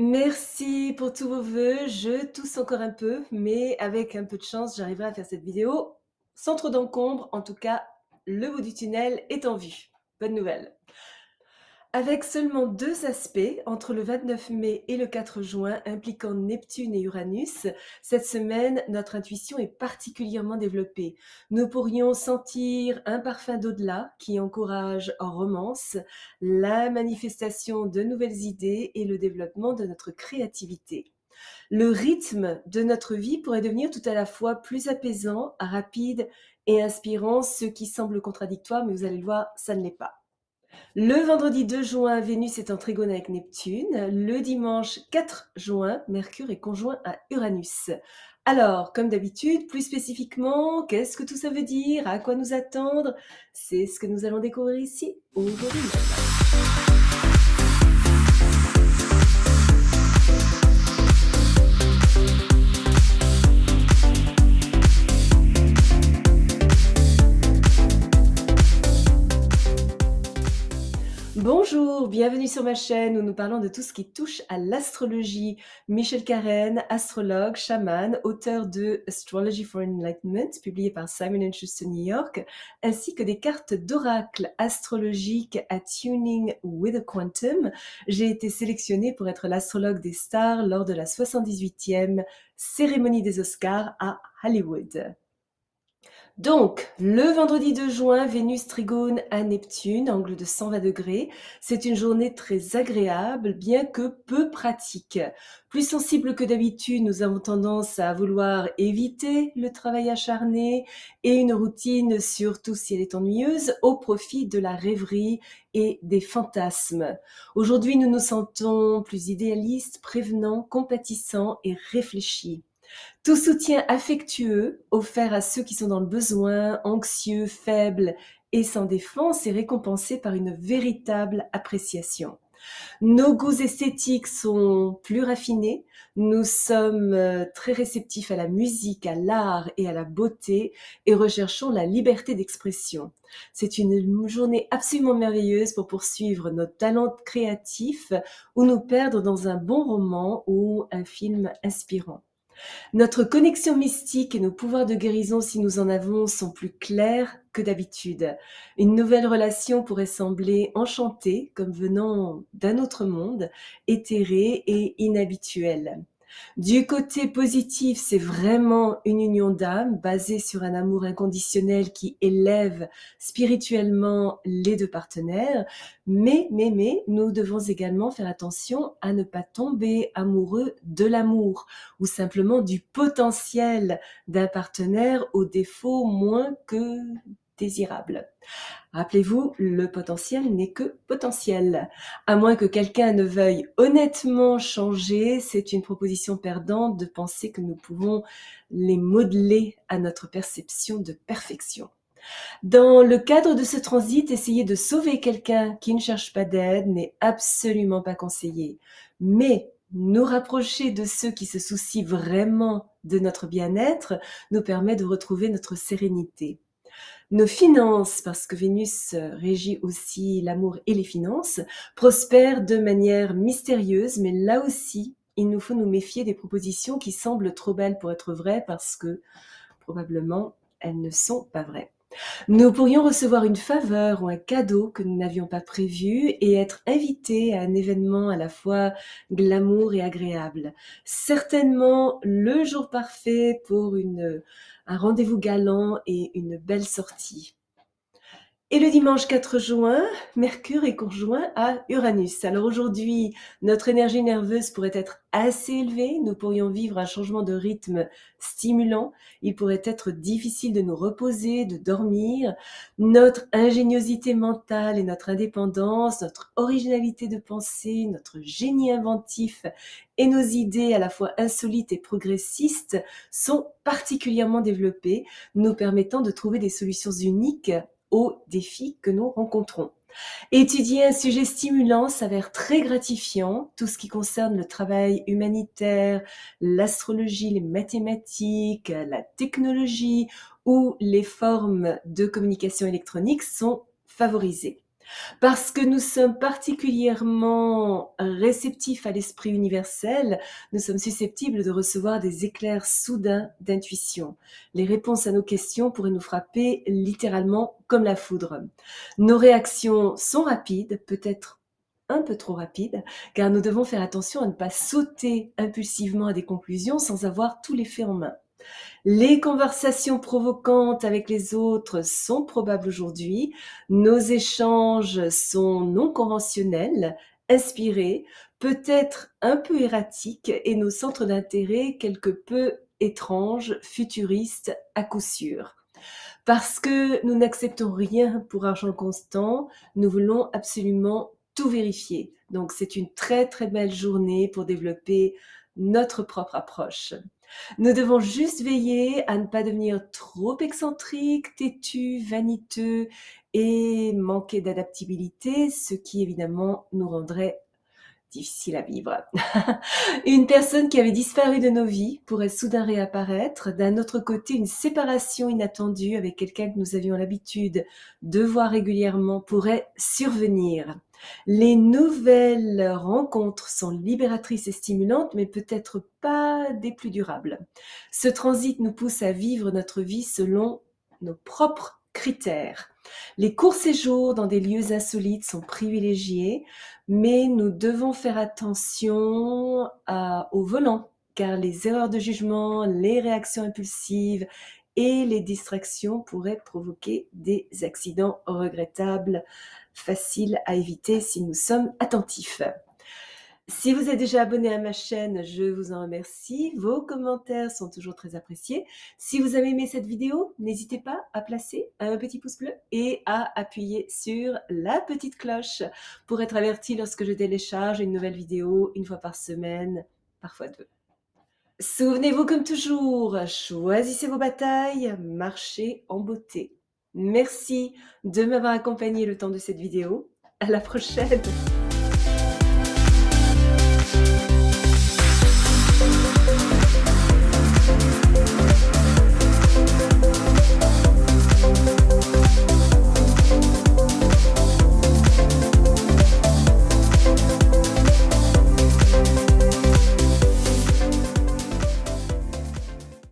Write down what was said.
Merci pour tous vos vœux. Je tousse encore un peu, mais avec un peu de chance, j'arriverai à faire cette vidéo sans trop d'encombre. En tout cas, le bout du tunnel est en vue. Bonne nouvelle. Avec seulement 2 aspects entre le 29 mai et le 4 juin impliquant Neptune et Uranus, cette semaine, notre intuition est particulièrement développée. Nous pourrions sentir un parfum d'au-delà qui encourage en romance la manifestation de nouvelles idées et le développement de notre créativité. Le rythme de notre vie pourrait devenir tout à la fois plus apaisant, rapide et inspirant, ce qui semble contradictoire, mais vous allez le voir, ça ne l'est pas. Le vendredi 2 juin, Vénus est en trigone avec Neptune. Le dimanche 4 juin, Mercure est conjoint à Uranus. Alors, comme d'habitude, plus spécifiquement, qu'est-ce que tout ça veut dire? À quoi nous attendre? C'est ce que nous allons découvrir ici aujourd'hui. Bonjour, bienvenue sur ma chaîne où nous parlons de tout ce qui touche à l'astrologie. Michel Carène, astrologue, chaman, auteur de Astrology for Enlightenment, publié par Simon & Schuster New York, ainsi que des cartes d'oracle astrologiques à Tuning with a Quantum. J'ai été sélectionnée pour être l'astrologue des stars lors de la 78e cérémonie des Oscars à Hollywood. Donc, le vendredi 2 juin, Vénus trigone à Neptune, angle de 120 degrés. C'est une journée très agréable, bien que peu pratique. Plus sensible que d'habitude, nous avons tendance à vouloir éviter le travail acharné et une routine, surtout si elle est ennuyeuse, au profit de la rêverie et des fantasmes. Aujourd'hui, nous nous sentons plus idéalistes, prévenants, compatissants et réfléchis. Tout soutien affectueux offert à ceux qui sont dans le besoin, anxieux, faibles et sans défense est récompensé par une véritable appréciation. Nos goûts esthétiques sont plus raffinés, nous sommes très réceptifs à la musique, à l'art et à la beauté et recherchons la liberté d'expression. C'est une journée absolument merveilleuse pour poursuivre nos talents créatifs ou nous perdre dans un bon roman ou un film inspirant. Notre connexion mystique et nos pouvoirs de guérison, si nous en avons, sont plus clairs que d'habitude. Une nouvelle relation pourrait sembler enchantée, comme venant d'un autre monde, éthérée et inhabituelle. Du côté positif, c'est vraiment une union d'âme basée sur un amour inconditionnel qui élève spirituellement les deux partenaires. Mais, nous devons également faire attention à ne pas tomber amoureux de l'amour ou simplement du potentiel d'un partenaire au défaut moins que désirable. Rappelez-vous, le potentiel n'est que potentiel. À moins que quelqu'un ne veuille honnêtement changer, c'est une proposition perdante de penser que nous pouvons les modeler à notre perception de perfection. Dans le cadre de ce transit, essayer de sauver quelqu'un qui ne cherche pas d'aide n'est absolument pas conseillé. Mais nous rapprocher de ceux qui se soucient vraiment de notre bien-être nous permet de retrouver notre sérénité. Nos finances, parce que Vénus régit aussi l'amour et les finances, prospèrent de manière mystérieuse, mais là aussi, il nous faut nous méfier des propositions qui semblent trop belles pour être vraies parce que probablement elles ne sont pas vraies. Nous pourrions recevoir une faveur ou un cadeau que nous n'avions pas prévu et être invités à un événement à la fois glamour et agréable. Certainement le jour parfait pour un rendez-vous galant et une belle sortie. Et le dimanche 4 juin, Mercure est conjoint à Uranus. Alors aujourd'hui, notre énergie nerveuse pourrait être assez élevée, nous pourrions vivre un changement de rythme stimulant, il pourrait être difficile de nous reposer, de dormir. Notre ingéniosité mentale et notre indépendance, notre originalité de pensée, notre génie inventif et nos idées à la fois insolites et progressistes sont particulièrement développées, nous permettant de trouver des solutions uniques aux défis que nous rencontrons. Étudier un sujet stimulant s'avère très gratifiant, tout ce qui concerne le travail humanitaire, l'astrologie, les mathématiques, la technologie ou les formes de communication électronique sont favorisées. Parce que nous sommes particulièrement réceptifs à l'esprit universel, nous sommes susceptibles de recevoir des éclairs soudains d'intuition. Les réponses à nos questions pourraient nous frapper littéralement comme la foudre. Nos réactions sont rapides, peut-être un peu trop rapides, car nous devons faire attention à ne pas sauter impulsivement à des conclusions sans avoir tous les faits en main. Les conversations provocantes avec les autres sont probables aujourd'hui. Nos échanges sont non conventionnels, inspirés, peut-être un peu erratiques et nos centres d'intérêt quelque peu étranges, futuristes à coup sûr. Parce que nous n'acceptons rien pour argent constant, nous voulons absolument tout vérifier. Donc c'est une très très belle journée pour développer notre propre approche. Nous devons juste veiller à ne pas devenir trop excentriques, têtus, vaniteux et manquer d'adaptabilité, ce qui évidemment nous rendrait difficile à vivre. Une personne qui avait disparu de nos vies pourrait soudain réapparaître. D'un autre côté, une séparation inattendue avec quelqu'un que nous avions l'habitude de voir régulièrement pourrait survenir. Les nouvelles rencontres sont libératrices et stimulantes, mais peut-être pas des plus durables. Ce transit nous pousse à vivre notre vie selon nos propres critères. Les courts séjours dans des lieux insolites sont privilégiés, mais nous devons faire attention au volant, car les erreurs de jugement, les réactions impulsives et les distractions pourraient provoquer des accidents regrettables, faciles à éviter si nous sommes attentifs. Si vous êtes déjà abonné à ma chaîne, je vous en remercie. Vos commentaires sont toujours très appréciés. Si vous avez aimé cette vidéo, n'hésitez pas à placer un petit pouce bleu et à appuyer sur la petite cloche pour être averti lorsque je télécharge une nouvelle vidéo une fois par semaine, parfois deux. Souvenez-vous comme toujours, choisissez vos batailles, marchez en beauté. Merci de m'avoir accompagné le temps de cette vidéo. À la prochaine!